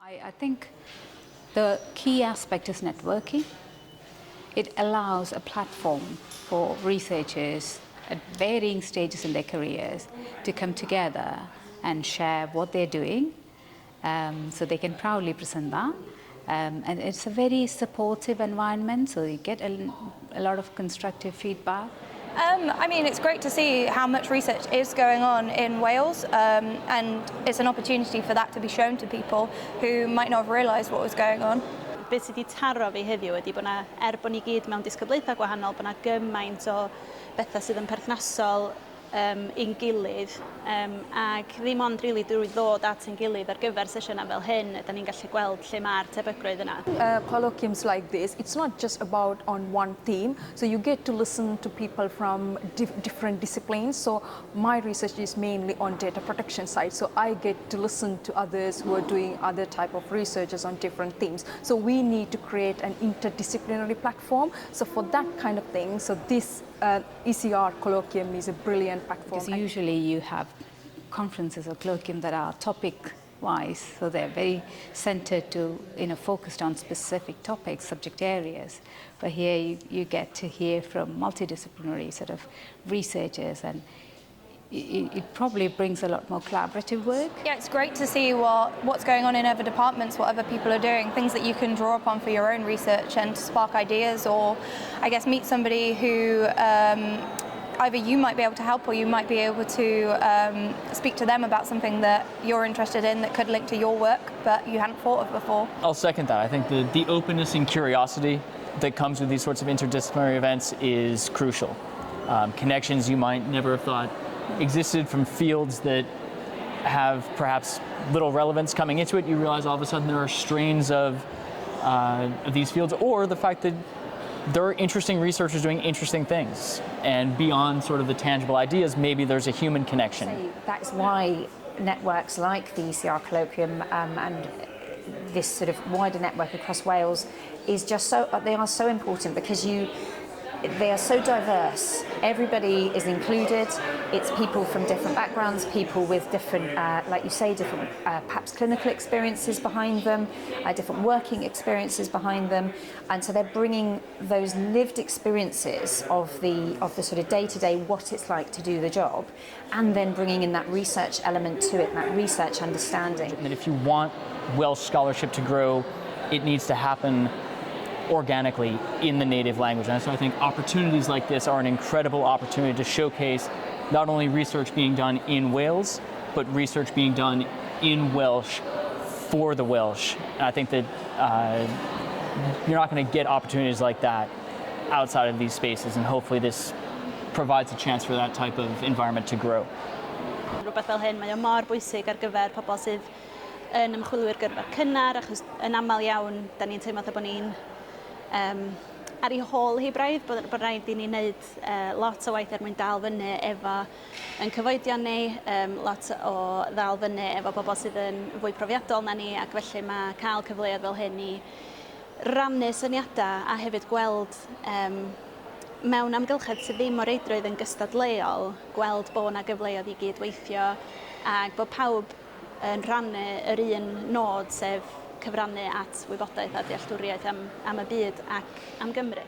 I think the key aspect is networking. It allows a platform for researchers at varying stages in their careers to come together and share what they're doing, so they can proudly present that. And it's a very supportive environment, so you get a lot of constructive feedback. I mean, it's great to see how much research is going on in Wales, and it's an opportunity for that to be shown to people who might not have realised what was going on. Be sydd wedi taro fi heddiw ydy bod bod ni gyd mewn disgyblaethau gwahanol, bod gymaint o bethau sydd yn perthnasol i'n gilydd, ac ddim ond rili drwy ddod at ein gilydd ar gyfer sesiynau fel hyn, da ni'n gallu gweld lle mae'r tebygrwydd yna. Colloquiums like this, it's not just about on one theme, so you get to listen to people from different disciplines. So my research is mainly on data protection side, so I get to listen to others who are doing other type of researches on different themes. So we need to create an interdisciplinary platform. So for that kind of thing, so this ECR Colloquium is a brilliant platform. Because usually you have conferences or colloquium that are topic-wise, so they're very centered to, focused on specific topics, subject areas. But here you get to hear from multidisciplinary sort of researchers, and it probably brings a lot more collaborative work. Yeah, it's great to see what's going on in other departments, what other people are doing, things that you can draw upon for your own research and spark ideas, or I guess meet somebody who either you might be able to help or you might be able to speak to them about something that you're interested in that could link to your work but you hadn't thought of before. I'll second that. I think the openness and curiosity that comes with these sorts of interdisciplinary events is crucial. Connections you might never have thought existed from fields that have perhaps little relevance coming into it. You realize all of a sudden there are strains of these fields, or the fact that there are interesting researchers doing interesting things, and beyond sort of the tangible ideas, maybe there's a human connection. So that's why networks like the ECR Colloquium and this sort of wider network across Wales is just they are so important, because they are so diverse. Everybody is included. It's people from different backgrounds, people with different, like you say, different perhaps clinical experiences behind them, different working experiences behind them, and so they're bringing those lived experiences of the sort of day-to-day, what it's like to do the job, and then bringing in that research element to it, that research understanding. And if you want Welsh scholarship to grow, it needs to happen organically in the native language. And so I think opportunities like this are an incredible opportunity to showcase not only research being done in Wales, but research being done in Welsh for the Welsh. And I think that you're not going to get opportunities like that outside of these spaces, and hopefully this provides a chance for that type of environment to grow. Rhywbeth fel hyn, mae o mor bwysig ar gyfer pobl sydd yn ymchwilwyr gyrfa cynnar, achos yn aml iawn, da ni'n teimlo bod ni'n ar ei hôl hi braidd, bod rhaid i ni wneud lot o waith mwyn dal fyny efo yn cyfoedion ni, lot o ddal fyny efo bobl sydd yn fwy profiadol na ni, ac felly mae cael cyfleoedd fel hyn i rannu syniadau a hefyd gweld mewn amgylchedd sydd ddim o reidrwydd yn gystadleuol, gweld bod yna gyfleoedd i gydweithio, ac bod pawb yn rhannu yr un nod, sef cyfrannu at wybodaeth a dealltwriaeth am y byd ac am Gymru.